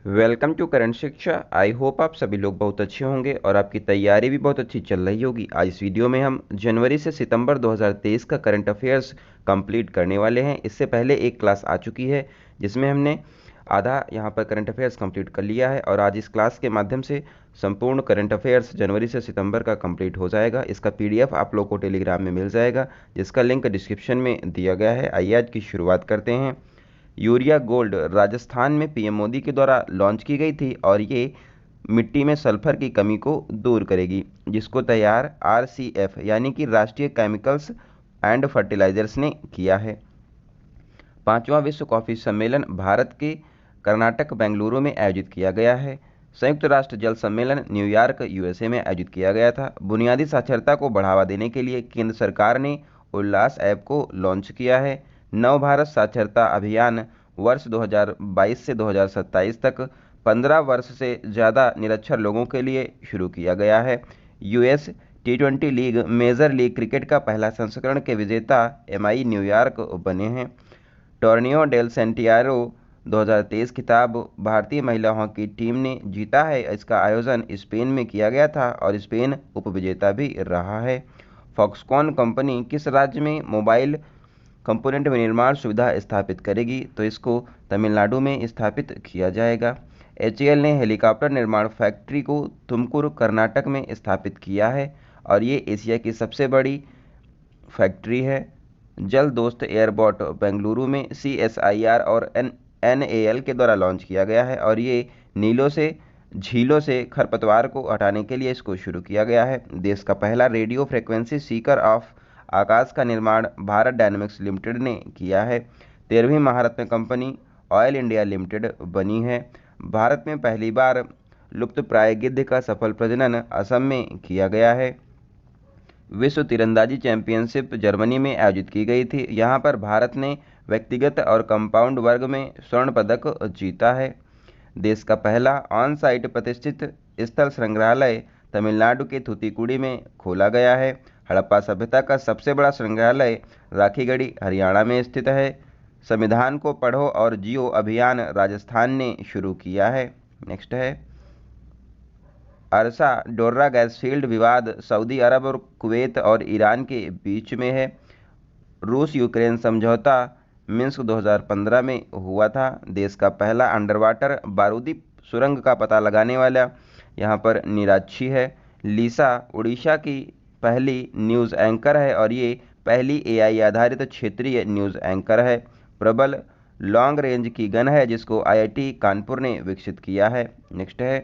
Welcome to current शिक्षा। I hope आप सभी लोग बहुत अच्छे होंगे और आपकी तैयारी भी बहुत अच्छी चल रही होगी। आज इस वीडियो में हम जनवरी से सितंबर 2023 का करंट अफेयर्स कंप्लीट करने वाले हैं। इससे पहले एक क्लास आ चुकी है जिसमें हमने आधा यहाँ पर करंट अफेयर्स कंप्लीट कर लिया है और आज इस क्लास के माध्यम से संपूर्ण करंट अफेयर्स जनवरी से सितंबर का कंप्लीट हो जाएगा। इसका पीडीएफ आप लोग को टेलीग्राम में मिल जाएगा जिसका लिंक डिस्क्रिप्शन में दिया गया है। आइए आज की शुरुआत करते हैं। यूरिया गोल्ड राजस्थान में पीएम मोदी के द्वारा लॉन्च की गई थी और ये मिट्टी में सल्फर की कमी को दूर करेगी, जिसको तैयार आरसीएफ यानी कि राष्ट्रीय केमिकल्स एंड फर्टिलाइजर्स ने किया है। पांचवां विश्व कॉफी सम्मेलन भारत के कर्नाटक बेंगलुरु में आयोजित किया गया है। संयुक्त राष्ट्र जल सम्मेलन न्यूयॉर्क यूएसए में आयोजित किया गया था। बुनियादी साक्षरता को बढ़ावा देने के लिए केंद्र सरकार ने उल्लास ऐप को लॉन्च किया है। नव भारत साक्षरता अभियान वर्ष 2022 से 2027 तक 15 वर्ष से ज़्यादा निरक्षर लोगों के लिए शुरू किया गया है। US T20 league major league cricket का पहला संस्करण के विजेता एमआई न्यूयॉर्क बने हैं। टॉर्नियो डेल सेंटियारो 2023 खिताब भारतीय महिला हॉकी टीम ने जीता है। इसका आयोजन स्पेन में किया गया था और स्पेन उपविजेता भी रहा है। फॉक्सकॉन कंपनी किस राज्य में मोबाइल कंपोनेंट विनिर्माण सुविधा स्थापित करेगी? तो इसको तमिलनाडु में स्थापित किया जाएगा। एचएएल ने हेलीकॉप्टर निर्माण फैक्ट्री को तुमकुर कर्नाटक में स्थापित किया है और ये एशिया की सबसे बड़ी फैक्ट्री है। जल दोस्त एयरबॉट बेंगलुरु में सीएसआईआर और एनएएल के द्वारा लॉन्च किया गया है और ये नीलों से झीलों से खरपतवार को हटाने के लिए इसको शुरू किया गया है। देश का पहला रेडियो फ्रिक्वेंसी सीकर ऑफ आकाश का निर्माण भारत डायनेमिक्स लिमिटेड ने किया है। 13वीं महारत्न कंपनी ऑयल इंडिया लिमिटेड बनी है। भारत में पहली बार लुप्तप्राय गिद्ध का सफल प्रजनन असम में किया गया है। विश्व तीरंदाजी चैंपियनशिप जर्मनी में आयोजित की गई थी। यहाँ पर भारत ने व्यक्तिगत और कंपाउंड वर्ग में स्वर्ण पदक जीता है। देश का पहला ऑन साइट प्रतिष्ठित स्थल संग्रहालय तमिलनाडु के थूथुकुडी में खोला गया है। हड़प्पा सभ्यता का सबसे बड़ा संग्रहालय राखीगढ़ी हरियाणा में स्थित है। संविधान को पढ़ो और जियो अभियान राजस्थान ने शुरू किया है। नेक्स्ट है अरसा डोर्रा गैस फील्ड विवाद सऊदी अरब और कुवैत और ईरान के बीच में है। रूस यूक्रेन समझौता मिन्स्क 2015 में हुआ था। देश का पहला अंडर वाटर बारूदी सुरंग का पता लगाने वाला यहाँ पर निराक्षी है। लीसा उड़ीसा की पहली न्यूज़ एंकर है और ये पहली एआई आधारित क्षेत्रीय न्यूज़ एंकर है। प्रबल लॉन्ग रेंज की गन है जिसको आईआईटी कानपुर ने विकसित किया है। नेक्स्ट है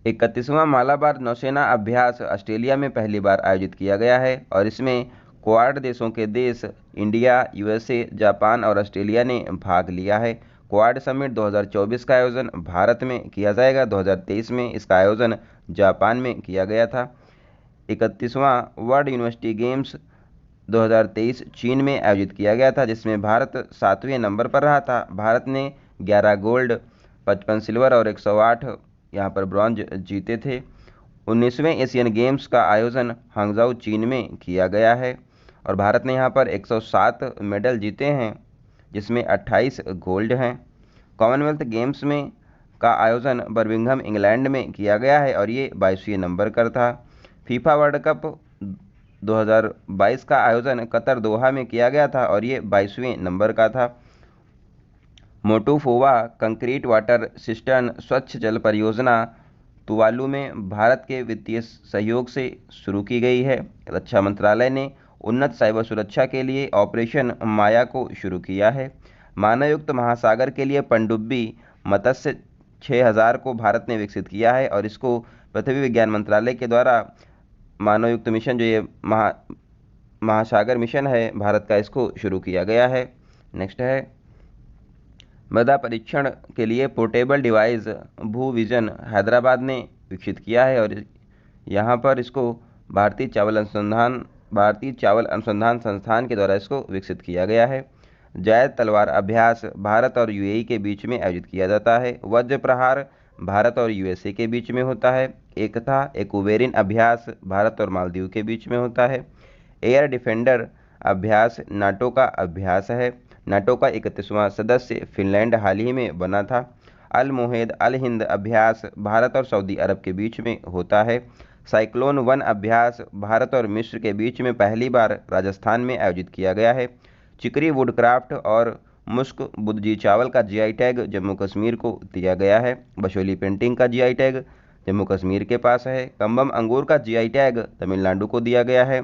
31वां मालाबार नौसेना अभ्यास ऑस्ट्रेलिया में पहली बार आयोजित किया गया है और इसमें क्वाड देशों के देश इंडिया, यूएसए, जापान और ऑस्ट्रेलिया ने भाग लिया है। क्वाड समिट 2024 का आयोजन भारत में किया जाएगा। 2023 में इसका आयोजन जापान में किया गया था। 31वां वर्ल्ड यूनिवर्सिटी गेम्स 2023 चीन में आयोजित किया गया था जिसमें भारत 7वें नंबर पर रहा था। भारत ने 11 गोल्ड, 55 सिल्वर और 108 यहाँ पर ब्रॉन्ज जीते थे। 19वें एशियन गेम्स का आयोजन हांगझाऊ चीन में किया गया है और भारत ने यहाँ पर 107 मेडल जीते हैं जिसमें 28 गोल्ड हैं। कॉमनवेल्थ गेम्स में का आयोजन बर्मिंघम इंग्लैंड में किया गया है और ये 22वें नंबर पर था। फीफा वर्ल्ड कप 2022 का आयोजन कतर दोहा में किया गया था और ये 22वें नंबर का था। मोटोफोवा कंक्रीट वाटर सिस्टर्न स्वच्छ जल परियोजना तुवालू में भारत के वित्तीय सहयोग से शुरू की गई है। रक्षा मंत्रालय ने उन्नत साइबर सुरक्षा के लिए ऑपरेशन माया को शुरू किया है। मानवयुक्त महासागर के लिए पनडुब्बी मत्स्य 6000 को भारत ने विकसित किया है और इसको पृथ्वी विज्ञान मंत्रालय के द्वारा मानवयुक्त मिशन जो ये महासागर मिशन है भारत का, इसको शुरू किया गया है। नेक्स्ट है मृदा परीक्षण के लिए पोर्टेबल डिवाइस भू विजन हैदराबाद ने विकसित किया है और यहाँ पर इसको भारतीय चावल अनुसंधान संस्थान के द्वारा इसको विकसित किया गया है। जायद तलवार अभ्यास भारत और यूएई के बीच में आयोजित किया जाता है। वज्र प्रहार भारत और यूएसए के बीच में होता है। एकता एक्वेरिन अभ्यास भारत और मालदीव के बीच में होता है। एयर डिफेंडर अभ्यास नाटो का अभ्यास है। नाटो का 31वां सदस्य फिनलैंड हाल ही में बना था। अल मोहेद अल हिंद अभ्यास भारत और सऊदी अरब के बीच में होता है। साइक्लोन वन अभ्यास भारत और मिस्र के बीच में पहली बार राजस्थान में आयोजित किया गया है। चिकरी वुडक्राफ्ट और मुश्क बुदजी चावल का जीआई टैग जम्मू कश्मीर को दिया गया है। बशोली पेंटिंग का जीआई टैग जम्मू कश्मीर के पास है। कम्बम अंगूर का जीआई टैग तमिलनाडु को दिया गया है।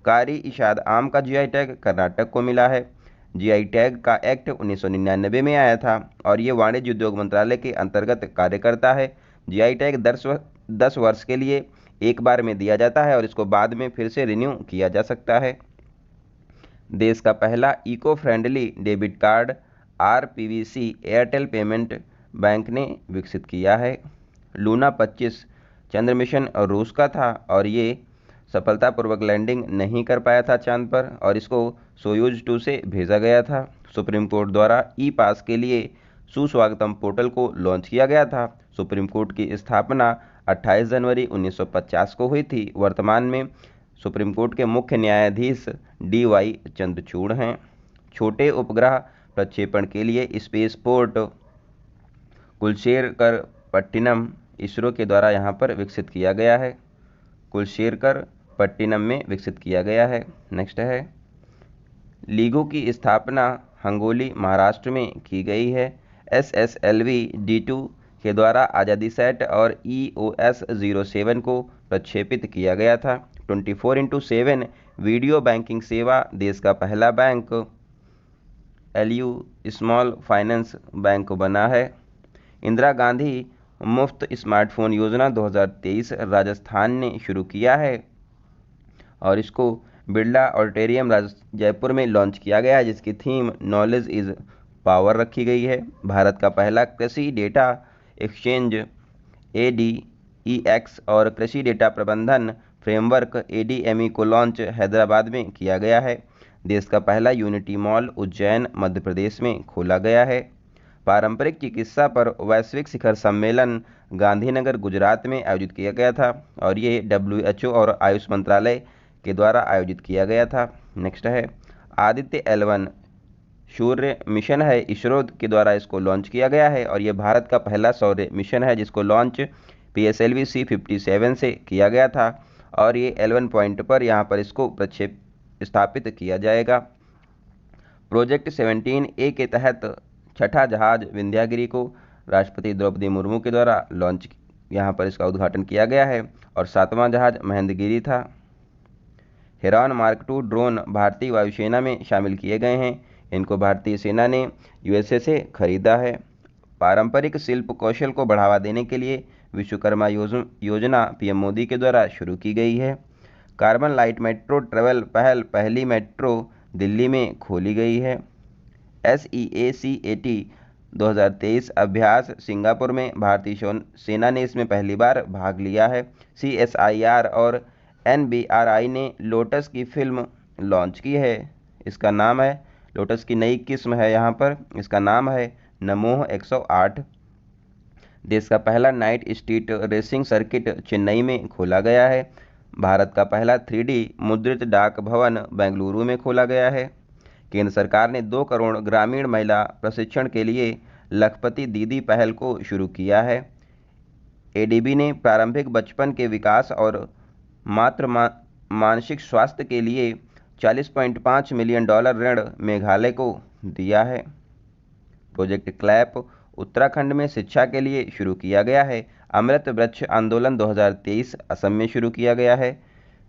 कारी इशाद आम का जीआई टैग कर्नाटक को मिला है। जीआई टैग का एक्ट 1999 में आया था और ये वाणिज्य उद्योग मंत्रालय के अंतर्गत कार्य करता है। जीआई टैग 10 वर्ष के लिए एक बार में दिया जाता है और इसको बाद में फिर से रिन्यू किया जा सकता है। देश का पहला eco friendly debit card RPVC Airtel payment bank ने विकसित किया है। लूना 25 चंद्र मिशन रूस का था और ये सफलतापूर्वक लैंडिंग नहीं कर पाया था चांद पर और इसको सोयूज 2 से भेजा गया था। सुप्रीम कोर्ट द्वारा ई पास के लिए सुस्वागतम पोर्टल को लॉन्च किया गया था। सुप्रीम कोर्ट की स्थापना 28 जनवरी 1950 को हुई थी। वर्तमान में सुप्रीम कोर्ट के मुख्य न्यायाधीश डी.वाई. चंद्रचूड़ हैं। छोटे उपग्रह प्रक्षेपण के लिए स्पेस पोर्ट कुलशेखर पट्टिनम इसरो के द्वारा यहाँ पर विकसित किया गया है। कुलशेखर पट्टिनम में विकसित किया गया है। नेक्स्ट है लीगो की स्थापना हंगोली महाराष्ट्र में की गई है। SSLV D2 के द्वारा आज़ादी सेट और EOS 07 को प्रक्षेपित किया गया था। 24x7 वीडियो बैंकिंग सेवा देश का पहला bank LU small finance bank बना है। इंदिरा गांधी मुफ्त स्मार्टफोन योजना 2023 राजस्थान ने शुरू किया है और इसको बिरला ऑडिटोरियम जयपुर में लॉन्च किया गया है, जिसकी थीम नॉलेज इज पावर रखी गई है। भारत का पहला कृषि डेटा एक्सचेंज ADEX और कृषि डेटा प्रबंधन फ्रेमवर्क ADME को लॉन्च हैदराबाद में किया गया है। देश का पहला यूनिटी मॉल उज्जैन मध्य प्रदेश में खोला गया है। पारंपरिक चिकित्सा पर वैश्विक शिखर सम्मेलन गांधीनगर गुजरात में आयोजित किया गया था और ये WHO और आयुष मंत्रालय के द्वारा आयोजित किया गया था। नेक्स्ट है आदित्य L1 सूर्य मिशन है, इसरो के द्वारा इसको लॉन्च किया गया है और ये भारत का पहला सौर मिशन है जिसको लॉन्च PSLV C57 से किया गया था और ये L1 पॉइंट पर यहाँ पर इसको स्थापित किया जाएगा। प्रोजेक्ट 17A के तहत छठा जहाज विंध्यागिरी को राष्ट्रपति द्रौपदी मुर्मू के द्वारा लॉन्च यहाँ पर इसका उद्घाटन किया गया है और सातवां जहाज महेंद्रगिरी था। हेरॉन मार्क 2 ड्रोन भारतीय वायुसेना में शामिल किए गए हैं। इनको भारतीय सेना ने USA से खरीदा है। पारंपरिक शिल्प कौशल को बढ़ावा देने के लिए विश्वकर्मा योजना PM मोदी के द्वारा शुरू की गई है। कार्बन लाइट मेट्रो ट्रेवल पहली मेट्रो दिल्ली में खोली गई है। SEACAT 2023 अभ्यास सिंगापुर में भारतीय सेना ने इसमें पहली बार भाग लिया है। CSIR और NBRI ने लोटस की फिल्म लॉन्च की है। इसका नाम है लोटस की नई किस्म है यहाँ पर, इसका नाम है नमोह 108। देश का पहला night street racing circuit Chennai में खोला गया है। भारत का पहला 3D मुद्रित डाक भवन बेंगलुरु में खोला गया है। केंद्र सरकार ने 2 करोड़ ग्रामीण महिला प्रशिक्षण के लिए लखपति दीदी पहल को शुरू किया है। ADB ने प्रारंभिक बचपन के विकास और मानसिक स्वास्थ्य के लिए $40.5 मिलियन ऋण मेघालय को दिया है। प्रोजेक्ट क्लैप उत्तराखंड में शिक्षा के लिए शुरू किया गया है। अमृत वृक्ष आंदोलन 2023 असम में शुरू किया गया है।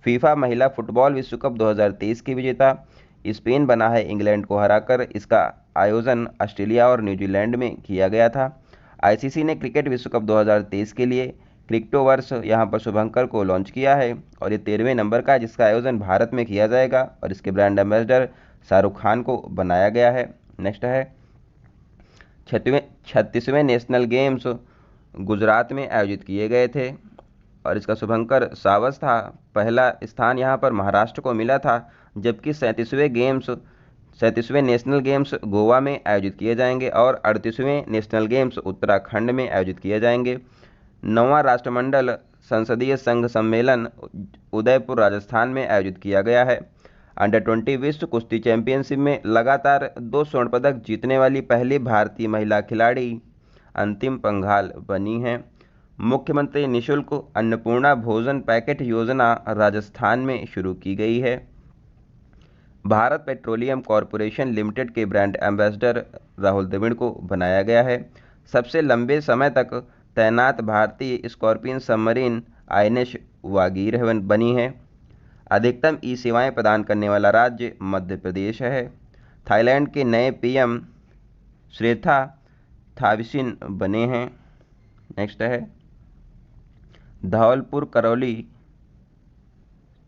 फीफा महिला फुटबॉल विश्व कप 2023 की विजेता स्पेन बना है इंग्लैंड को हराकर। इसका आयोजन ऑस्ट्रेलिया और न्यूजीलैंड में किया गया था। ICC ने क्रिकेट विश्व कप 2023 के लिए क्रिकेटोवर्स यहाँ पर शुभंकर को लॉन्च किया है और ये 13वें नंबर का है जिसका आयोजन भारत में किया जाएगा और इसके ब्रांड एम्बेसडर शाहरुख खान को बनाया गया है। नेक्स्ट है 36वें नेशनल गेम्स गुजरात में आयोजित किए गए थे और इसका शुभंकर सावज था। पहला स्थान यहाँ पर महाराष्ट्र को मिला था, जबकि 37वें नेशनल गेम्स गोवा में आयोजित किए जाएंगे और 38वें नेशनल गेम्स उत्तराखंड में आयोजित किए जाएंगे। 9वां राष्ट्रमंडल संसदीय संघ सम्मेलन उदयपुर राजस्थान में आयोजित किया गया है। अंडर 20 विश्व कुश्ती चैंपियनशिप में लगातार 2 स्वर्ण पदक जीतने वाली पहली भारतीय महिला खिलाड़ी अंतिम पंघाल बनी है। मुख्यमंत्री निःशुल्क अन्नपूर्णा भोजन पैकेट योजना राजस्थान में शुरू की गई है। भारत पेट्रोलियम कॉरपोरेशन लिमिटेड के ब्रांड एम्बेसडर राहुल द्रविड़ को बनाया गया है। सबसे लंबे समय तक तैनात भारतीय स्कॉर्पियन सबमरीन आईएनएस वागीर बनी है। अधिकतम ई सेवाएं प्रदान करने वाला राज्य मध्य प्रदेश है। थाईलैंड के नए पीएम श्रेथा थाविसिन बने हैं। नेक्स्ट है धौलपुर करौली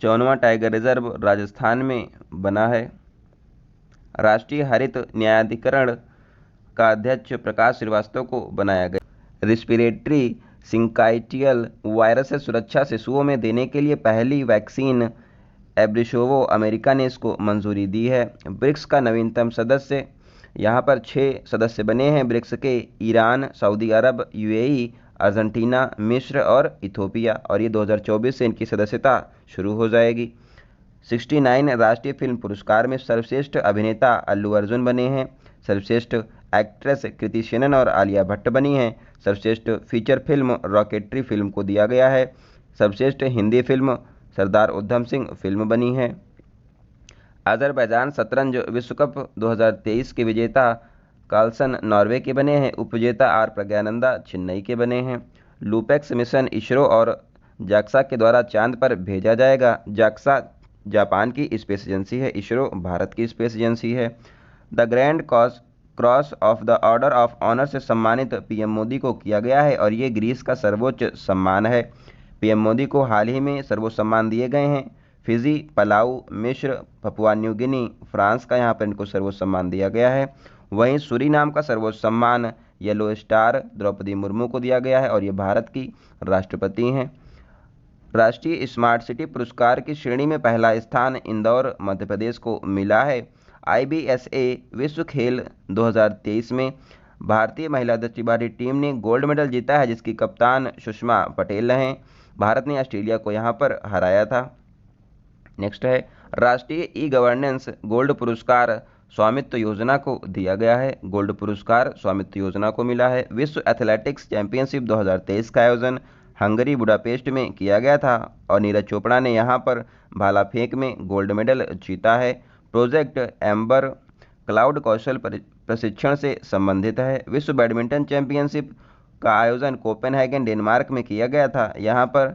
54वां टाइगर रिजर्व राजस्थान में बना है। राष्ट्रीय हरित न्यायाधिकरण का अध्यक्ष प्रकाश श्रीवास्तव को बनाया गया। रेस्पिरेटरी सिंकाइटियल वायरस से सुरक्षा शिशुओं में देने के लिए पहली वैक्सीन एब्रिशोवो अमेरिका ने इसको मंजूरी दी है। ब्रिक्स का नवीनतम सदस्य यहाँ पर 6 सदस्य बने हैं ब्रिक्स के, ईरान, सऊदी अरब, यूएई, अर्जेंटीना, मिस्र और इथोपिया, और ये 2024 से इनकी सदस्यता शुरू हो जाएगी। 69 राष्ट्रीय फिल्म पुरस्कार में सर्वश्रेष्ठ अभिनेता अल्लू अर्जुन बने हैं। सर्वश्रेष्ठ एक्ट्रेस कृति सेनन और आलिया भट्ट बनी हैं। सर्वश्रेष्ठ फीचर फिल्म रॉकेटरी फिल्म को दिया गया है। सर्वश्रेष्ठ हिंदी फिल्म सरदार उधम सिंह फिल्म बनी है। अजरबैजान शतरंज विश्व कप 2023 के विजेता कार्लसन नॉर्वे के बने हैं। उपविजेता आर प्रज्ञानंदा चेन्नई के बने हैं। लूपेक्स मिशन इसरो और जाक्सा के द्वारा चांद पर भेजा जाएगा। जाक्सा जापान की स्पेस एजेंसी है, इसरो भारत की स्पेस एजेंसी है। The grand cross of the order of honour से सम्मानित पीएम मोदी को किया गया है और ये ग्रीस का सर्वोच्च सम्मान है। पीएम मोदी को हाल ही में सर्वोच्च सम्मान दिए गए हैं। फिजी, पलाऊ, मिस्र, पपुआ न्यू गिनी, फ्रांस का यहाँ पर इनको सर्वोच्च सम्मान दिया गया है। वहीं सूरीनाम का सर्वोच्च सम्मान येलो स्टार द्रौपदी मुर्मू को दिया गया है और ये भारत की राष्ट्रपति हैं। राष्ट्रीय स्मार्ट सिटी पुरस्कार की श्रेणी में पहला स्थान इंदौर मध्य प्रदेश को मिला है। IBSA विश्व खेल 2023 में भारतीय महिला दस्तावेजी टीम ने गोल्ड मेडल जीता है, जिसकी कप्तान सुषमा पटेल हैं। भारत ने ऑस्ट्रेलिया को यहाँ पर हराया था। नेक्स्ट है राष्ट्रीय ई गवर्नेंस गोल्ड पुरस्कार स्वामित्व योजना को दिया गया है। गोल्ड पुरस्कार स्वामित्व योजना को मिला है। विश्व एथलेटिक्स चैंपियनशिप 2023 का आयोजन हंगरी बुडापेस्ट में किया गया था और नीरज चोपड़ा ने यहाँ पर भाला फेंक में गोल्ड मेडल जीता है। प्रोजेक्ट एम्बर क्लाउड कौशल प्रशिक्षण से संबंधित है। विश्व बैडमिंटन चैंपियनशिप का आयोजन कोपेनहेगन डेनमार्क में किया गया था। यहाँ पर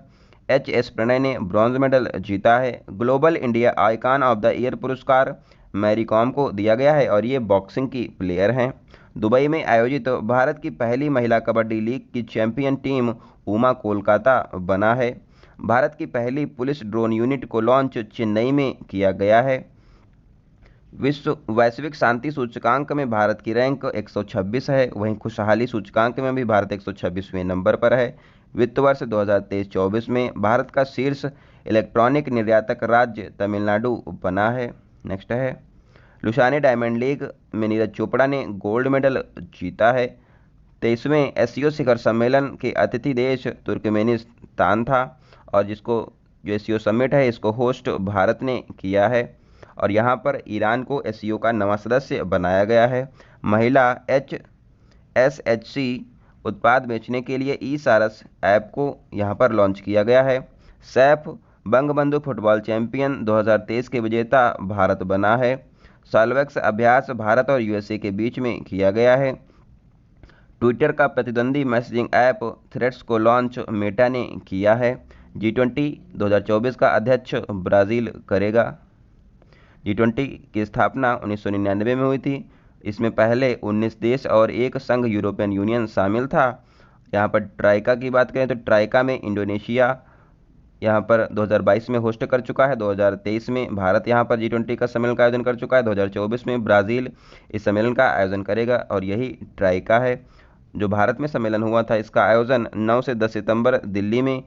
HS प्रणय ने ब्रॉन्ज मेडल जीता है। Global India icon of the year पुरस्कार मैरी कॉम को दिया गया है और ये बॉक्सिंग की प्लेयर हैं। दुबई में आयोजित भारत की पहली महिला कबड्डी लीग की चैंपियन टीम उमा कोलकाता बना है। भारत की पहली पुलिस ड्रोन यूनिट को लॉन्च चेन्नई में किया गया है। विश्व वैश्विक शांति सूचकांक में भारत की रैंक 126 है। वहीं खुशहाली सूचकांक में भी भारत 126वें नंबर पर है। वित्त वर्ष 2023-24 में भारत का शीर्ष इलेक्ट्रॉनिक निर्यातक राज्य तमिलनाडु बना है। नेक्स्ट है लुसाने डायमंड लीग में नीरज चोपड़ा ने गोल्ड मेडल जीता है। 23वें SCO शिखर सम्मेलन के अतिथि देश तुर्कमेनिस्तान था और जिसको जो SCO समिट है इसको होस्ट भारत ने किया है और यहाँ पर ईरान को SCO का नवा सदस्य बनाया गया है। महिला SHC उत्पाद बेचने के लिए ई-सारस ऐप को यहाँ पर लॉन्च किया गया है। सैफ बंगबंधु फुटबॉल चैंपियन 2023 के विजेता भारत बना है। सॉल्वेक्स अभ्यास भारत और USA के बीच में किया गया है। ट्विटर का प्रतिद्वंदी मैसेजिंग ऐप थ्रेड्स को लॉन्च मेटा ने किया है। G20 2024 का अध्यक्ष ब्राज़ील करेगा। G20 की स्थापना 1999 में हुई थी। इसमें पहले 19 देश और एक संघ यूरोपियन यूनियन शामिल था। यहाँ पर ट्राइका की बात करें तो ट्राइका में इंडोनेशिया यहाँ पर 2022 में होस्ट कर चुका है। 2023 में भारत यहाँ पर G20 का सम्मेलन का आयोजन कर चुका है। 2024 में ब्राज़ील इस सम्मेलन का आयोजन करेगा और यही ट्राइका है। जो भारत में सम्मेलन हुआ था इसका आयोजन 9 से 10 सितंबर दिल्ली में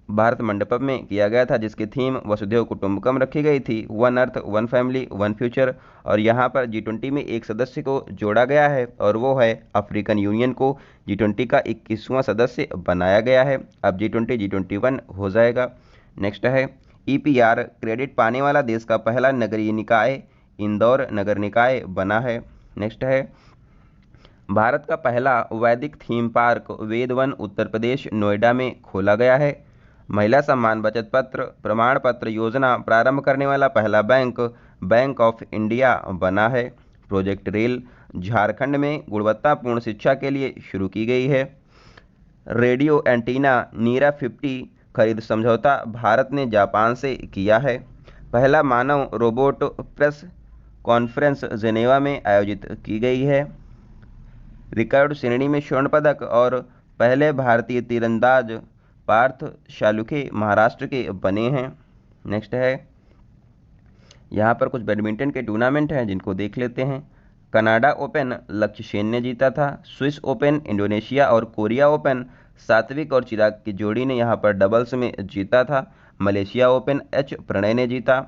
भारत मंडपम में किया गया था, जिसकी थीम वसुधैव कुटुंबकम रखी गई थी, one earth one family one future. और यहाँ पर G20 में एक सदस्य को जोड़ा गया है और वो है अफ्रीकन यूनियन को G20 का 21वां सदस्य बनाया गया है। अब G20 G21 हो जाएगा। नेक्स्ट है EPR क्रेडिट पाने वाला देश का पहला नगरीय निकाय इंदौर नगर निकाय बना है। नेक्स्ट है भारत का पहला वैदिक थीम पार्क वेदवन उत्तर प्रदेश नोएडा में खोला गया है। महिला सम्मान बचत पत्र प्रमाण पत्र योजना प्रारंभ करने वाला पहला बैंक बैंक ऑफ इंडिया बना है। प्रोजेक्ट रेल झारखंड में गुणवत्तापूर्ण शिक्षा के लिए शुरू की गई है। रेडियो एंटीना नीरा 50 खरीद समझौता भारत ने जापान से किया है। पहला मानव रोबोट प्रेस कॉन्फ्रेंस जेनेवा में आयोजित की गई है। रिकर्व श्रेणी में स्वर्ण पदक और पहले भारतीय तीरंदाज पार्थ शालुखे महाराष्ट्र के बने हैं। नेक्स्ट है, यहाँ पर कुछ बैडमिंटन के टूर्नामेंट हैं जिनको देख लेते हैं। कनाडा ओपन लक्ष्य सेन ने जीता था। स्विस ओपन इंडोनेशिया और कोरिया ओपन सात्विक और चिराग की जोड़ी ने यहाँ पर डबल्स में जीता था। मलेशिया ओपन एच प्रणय ने जीता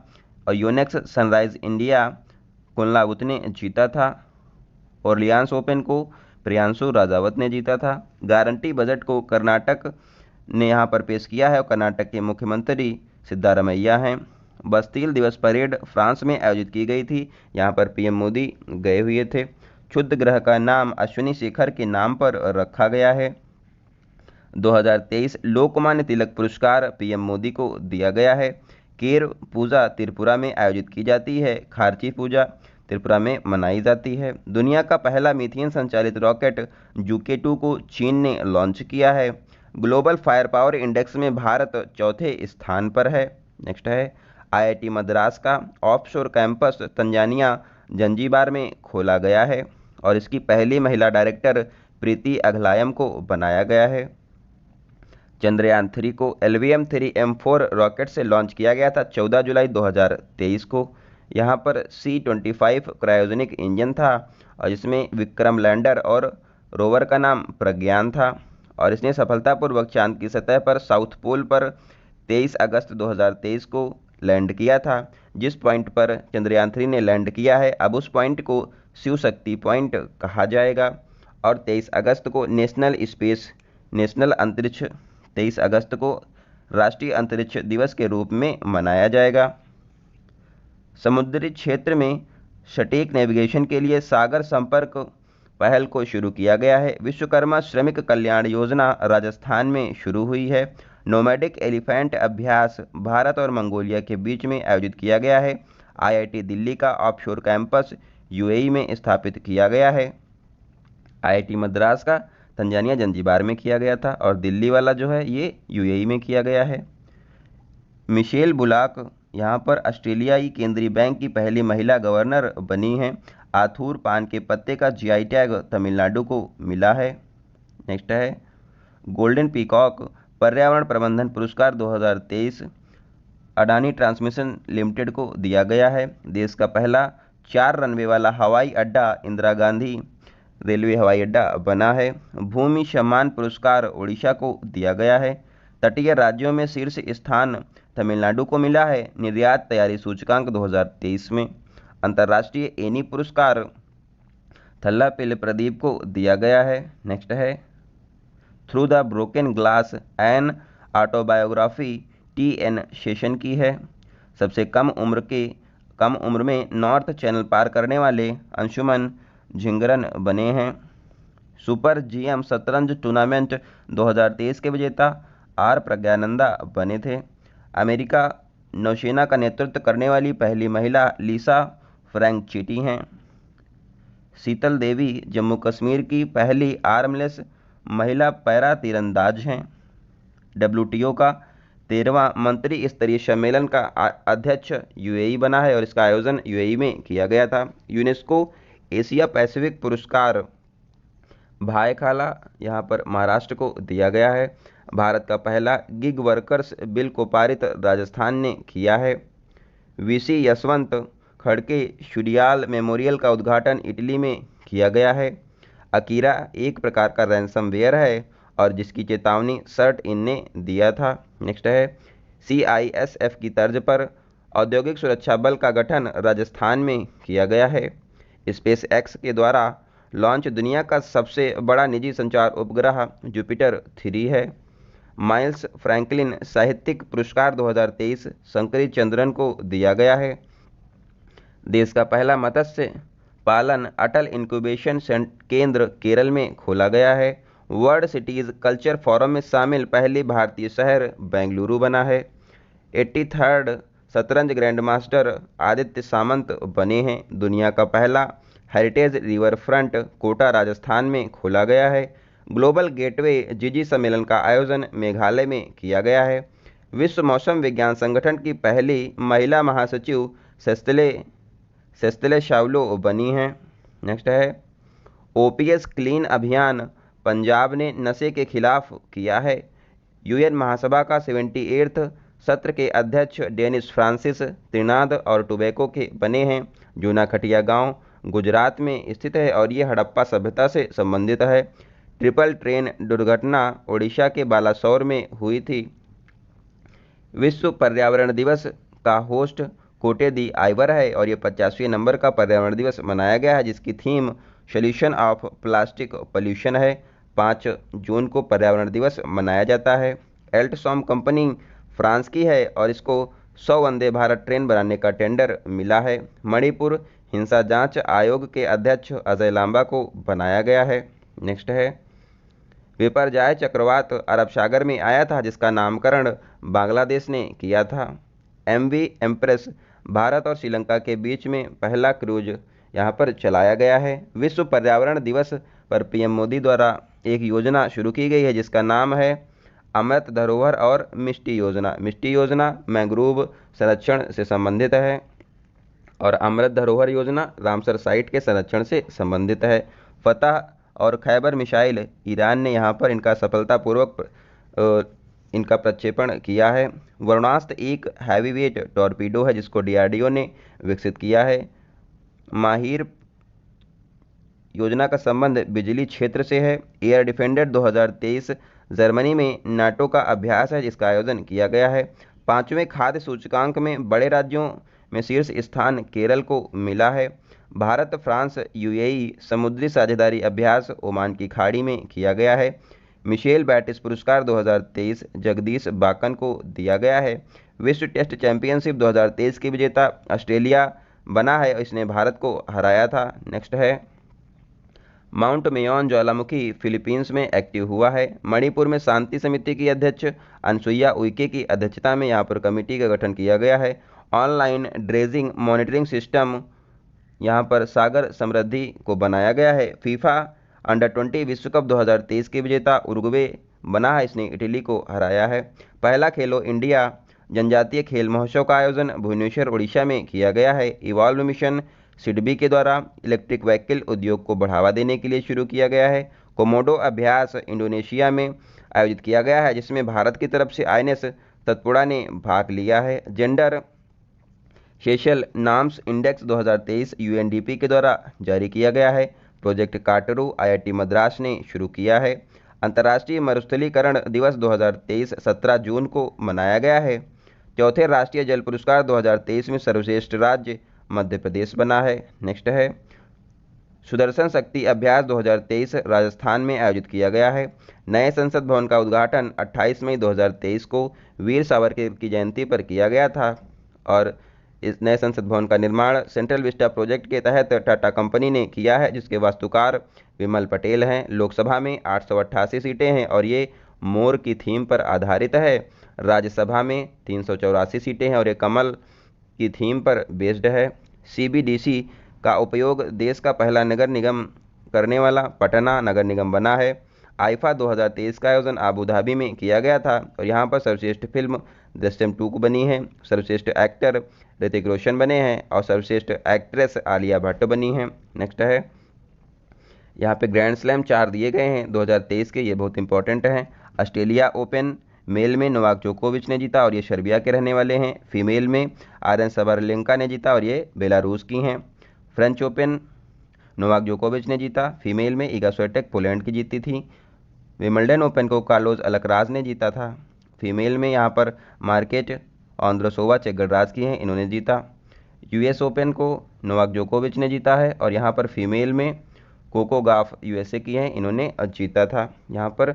और योनेक्स सनराइज इंडिया कुनलावत ने जीता था। ऑरलियांस ओपन को प्रियांशु राजावत ने जीता था। गारंटी बजट को कर्नाटक ने यहाँ पर पेश किया है और कर्नाटक के मुख्यमंत्री सिद्धारमैया हैं। बस्तील दिवस परेड फ्रांस में आयोजित की गई थी, यहाँ पर पीएम मोदी गए हुए थे। क्षुद्र ग्रह का नाम अश्विनी शेखर के नाम पर रखा गया है। 2023 लोकमान्य तिलक पुरस्कार पीएम मोदी को दिया गया है। केर पूजा त्रिपुरा में आयोजित की जाती है। खारची पूजा त्रिपुरा में मनाई जाती है। दुनिया का पहला मीथेन संचालित रॉकेट जूके 2 को चीन ने लॉन्च किया है। ग्लोबल फायर पावर इंडेक्स में भारत चौथे स्थान पर है। नेक्स्ट है, आईआईटी मद्रास का ऑफशोर कैंपस तंजानिया जंजीबार में खोला गया है और इसकी पहली महिला डायरेक्टर प्रीति अघलायम को बनाया गया है। चंद्रयान 3 को LVM-3M4 रॉकेट से लॉन्च किया गया था 14 जुलाई 2023 को। यहाँ पर C-25 क्रायोजेनिक इंजन था और इसमें विक्रम लैंडर और रोवर का नाम प्रज्ञान था और इसने सफलतापूर्वक चांद की सतह पर साउथ पोल पर 23 अगस्त 2023 को लैंड किया था। जिस पॉइंट पर चंद्रयान 3 ने लैंड किया है अब उस पॉइंट को शिव शक्ति पॉइंट कहा जाएगा और 23 अगस्त को नेशनल अंतरिक्ष 23 अगस्त को राष्ट्रीय अंतरिक्ष दिवस के रूप में मनाया जाएगा। समुद्री क्षेत्र में सटीक नेविगेशन के लिए सागर संपर्क पहल को शुरू किया गया है। विश्वकर्मा श्रमिक कल्याण योजना राजस्थान में शुरू हुई है। नोमैडिक एलिफेंट अभ्यास भारत और मंगोलिया के बीच में आयोजित किया गया है। आईआईटी दिल्ली का ऑफशोर कैंपस यूएई में स्थापित किया गया है। आईआईटी मद्रास का तंजानिया जंजीबार में किया गया था और दिल्ली वाला जो है ये यूएई में किया गया है। मिशेल बुलाक यहाँ पर ऑस्ट्रेलियाई केंद्रीय बैंक की पहली महिला गवर्नर बनी हैं। आथूर पान के पत्ते का जीआई टैग तमिलनाडु को मिला है। नेक्स्ट है, गोल्डन पीकॉक पर्यावरण प्रबंधन पुरस्कार 2023 अडानी ट्रांसमिशन लिमिटेड को दिया गया है। देश का पहला 4 रनवे वाला हवाई अड्डा इंदिरा गांधी रेलवे हवाई अड्डा बना है। भूमि सम्मान पुरस्कार ओडिशा को दिया गया है। तटीय राज्यों में शीर्ष स्थान तमिलनाडु को मिला है। निर्यात तैयारी सूचकांक 2023 में। अंतर्राष्ट्रीय एनी पुरस्कार थल्लापेल्ले प्रदीप को दिया गया है। नेक्स्ट है, through the broken glass an autobiography TN Seshan की है। सबसे कम उम्र में नॉर्थ चैनल पार करने वाले अंशुमन झिंगरन बने हैं। सुपर GM शतरंज टूर्नामेंट 2023 के विजेता R प्रज्ञानंदा बने थे। अमेरिका नौसेना का नेतृत्व करने वाली पहली महिला लिसा फ्रैंकचिटी हैं। शीतल देवी जम्मू कश्मीर की पहली आर्मलेस महिला पैरा तीरंदाज हैं। WTO का 13वां मंत्री स्तरीय सम्मेलन का अध्यक्ष यूएई बना है और इसका आयोजन यूएई में किया गया था। यूनेस्को एशिया पैसिफिक पुरस्कार भायखाला यहाँ पर महाराष्ट्र को दिया गया है। भारत का पहला गिग वर्कर्स बिल को पारित राजस्थान ने किया है। VC यशवंत खड़के शुडियाल मेमोरियल का उद्घाटन इटली में किया गया है। अकीरा एक प्रकार का रैंसमवेयर है और जिसकी चेतावनी सर्ट इन ने दिया था। नेक्स्ट है, CISF की तर्ज पर औद्योगिक सुरक्षा बल का गठन राजस्थान में किया गया है। स्पेस एक्स के द्वारा लॉन्च दुनिया का सबसे बड़ा निजी संचार उपग्रह जुपिटर 3 है। माइल्स फ्रैंकलिन साहित्यिक पुरस्कार 2023 शंकरी चंद्रन को दिया गया है। देश का पहला मत्स्य पालन अटल इंक्यूबेशन केंद्र केरल में खोला गया है। वर्ल्ड सिटीज कल्चर फोरम में शामिल पहली भारतीय शहर बेंगलुरु बना है। 83rd शतरंज ग्रैंड मास्टर आदित्य सामंत बने हैं। दुनिया का पहला heritage river front Kota Rajasthan में खोला गया है। ग्लोबल गेटवे जीजी सम्मेलन का आयोजन मेघालय में किया गया है। विश्व मौसम विज्ञान संगठन की पहली महिला महासचिव सेस्ले शावलो बनी हैं। नेक्स्ट है ओपीएस क्लीन अभियान पंजाब ने नशे के खिलाफ किया है। यूएन महासभा का 78th सत्र के अध्यक्ष डेनिस फ्रांसिस त्रिनाद और टोबैको के बने हैं। जूना खटिया गांव गुजरात में स्थित है और ये हड़प्पा सभ्यता से संबंधित है। ट्रिपल ट्रेन दुर्घटना ओडिशा के बालासोर में हुई थी। विश्व पर्यावरण दिवस का होस्ट कोटे दी आइवर है और ये 50वें नंबर का पर्यावरण दिवस मनाया गया है, जिसकी theme solution of plastic pollution है। 5 जून को पर्यावरण दिवस मनाया जाता है। एल्टसॉम कंपनी फ्रांस की है और इसको 100 वंदे भारत ट्रेन बनाने का टेंडर मिला है। मणिपुर हिंसा जांच आयोग के अध्यक्ष अजय लांबा को बनाया गया है। नेक्स्ट है विपर्जय चक्रवात अरब सागर में आया था, जिसका नामकरण बांग्लादेश ने किया था। MV एम्प्रेस भारत और श्रीलंका के बीच में पहला क्रूज यहाँ पर चलाया गया है। विश्व पर्यावरण दिवस पर पीएम मोदी द्वारा एक योजना शुरू की गई है, जिसका नाम है अमृत धरोहर और मिष्टी योजना। मिष्टी योजना मैंग्रोव संरक्षण से संबंधित है और अमृत धरोहर योजना रामसर साइट के संरक्षण से संबंधित है। फतह और खैबर मिसाइल ईरान ने यहाँ पर इनका सफलतापूर्वक इनका प्रक्षेपण किया है। वरुणास्त्र एक हैवीवेट टॉर्पीडो है जिसको डीआरडीओ ने विकसित किया है। माहिर योजना का संबंध बिजली क्षेत्र से है। एयर डिफेंडर 2023 जर्मनी में नाटो का अभ्यास है, जिसका आयोजन किया गया है। 5वें खाद्य सूचकांक में बड़े राज्यों में शीर्ष स्थान केरल को मिला है। भारत फ्रांस यूएई समुद्री साझेदारी अभ्यास ओमान की खाड़ी में किया गया है। मिशेल बैटिस पुरस्कार 2023 जगदीश बाकन को दिया गया है। विश्व टेस्ट चैंपियनशिप 2023 की विजेता ऑस्ट्रेलिया बना है और इसने भारत को हराया था। नेक्स्ट है माउंट मेयॉन ज्वालामुखी फिलीपींस में एक्टिव हुआ है। मणिपुर में शांति समिति की अध्यक्ष अनसुईया उइके की अध्यक्षता में यहाँ पर कमेटी का गठन किया गया है। ऑनलाइन ड्रेजिंग मॉनिटरिंग सिस्टम यहाँ पर सागर समृद्धि को बनाया गया है। फीफा अंडर-20 विश्व कप 2023 के विजेता उरुग्वे बना है, इसने इटली को हराया है। पहला खेलो इंडिया जनजातीय खेल महोत्सव का आयोजन भुवनेश्वर उड़ीसा में किया गया है। इवॉल्व मिशन सिडबी के द्वारा इलेक्ट्रिक व्हीकल उद्योग को बढ़ावा देने के लिए शुरू किया गया है। कोमोडो अभ्यास इंडोनेशिया में आयोजित किया गया है, जिसमें भारत की तरफ से INS तत्पुड़ा ने भाग लिया है। जेंडर स्पेशल नाम्स इंडेक्स 2023 UNDP के द्वारा जारी किया गया है। प्रोजेक्ट काटरू IIT मद्रास ने शुरू किया है। अंतर्राष्ट्रीय मरुस्थलीकरण दिवस 2023 17 जून को मनाया गया है। चौथे राष्ट्रीय जल पुरस्कार 2023 में सर्वश्रेष्ठ राज्य मध्य प्रदेश बना है। नेक्स्ट है सुदर्शन शक्ति अभ्यास 2023 राजस्थान में आयोजित किया गया है। नए संसद भवन का उद्घाटन 28 मई 2023 को वीर सावरकर की जयंती पर किया गया था और इस नए संसद भवन का निर्माण सेंट्रल विस्टा प्रोजेक्ट के तहत टाटा कंपनी ने किया है, जिसके वास्तुकार विमल पटेल हैं। लोकसभा में 888 सीटें हैं और ये मोर की थीम पर आधारित है। राज्यसभा में 384 सीटें हैं और ये कमल की थीम पर बेस्ड है। CBDC का उपयोग देश का पहला नगर निगम करने वाला पटना नगर निगम बना है। आईफा 2023 का आयोजन आबू धाबी में किया गया था और यहाँ पर सर्वश्रेष्ठ फिल्म दृश्यम 2 बनी है। सर्वश्रेष्ठ एक्टर ऋतिक रोशन बने हैं और सर्वश्रेष्ठ एक्ट्रेस आलिया भट्ट बनी हैं। नेक्स्ट है यहाँ पे ग्रैंड स्लैम 4 दिए गए हैं 2023 के, ये बहुत इंपॉर्टेंट हैं। ऑस्ट्रेलिया ओपन मेल में नोवाक जोकोविच ने जीता और ये सर्बिया के रहने वाले हैं। फीमेल में आर्यन सबालेंका ने जीता और ये बेलारूस की हैं। फ्रेंच ओपन नोवाक जोकोविच ने जीता। फीमेल में इगा स्विएटेक पोलैंड की जीती थी। विंबलडन ओपन को कार्लोस अल्कराज ने जीता था। फीमेल में यहाँ पर मार्केट ऑन्द्रोसोवा चेक गणराज्य की हैं, इन्होंने जीता। US ओपन को नोवाक जोकोविच ने जीता है और यहाँ पर फीमेल में कोको गाफ USA की हैं, इन्होंने जीता था। यहाँ पर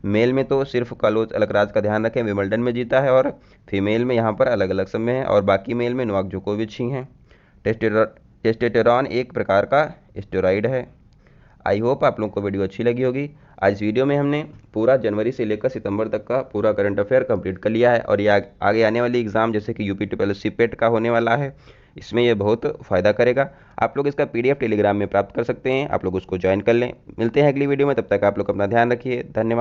मेल में तो सिर्फ कार्लोस अल्कराज का ध्यान रखें, विंबलडन में जीता है और फीमेल में यहाँ पर अलग अलग समय है और बाकी मेल में नोवाक जोकोविच ही हैं। टेस्टोस्टेरोन एक प्रकार का स्टेरॉइड है। आई होप आप लोगों को वीडियो अच्छी लगी होगी। आज इस वीडियो में हमने पूरा जनवरी से लेकर सितंबर तक का पूरा करंट अफेयर कंप्लीट कर लिया है और ये आगे आने वाली एग्ज़ाम जैसे कि यूपी ट्रिपल एस सी पेट का होने वाला है, इसमें ये बहुत फ़ायदा करेगा। आप लोग इसका PDF टेलीग्राम में प्राप्त कर सकते हैं, आप लोग उसको ज्वाइन कर लें। मिलते हैं अगली वीडियो में, तब तक आप लोग अपना ध्यान रखिए। धन्यवाद।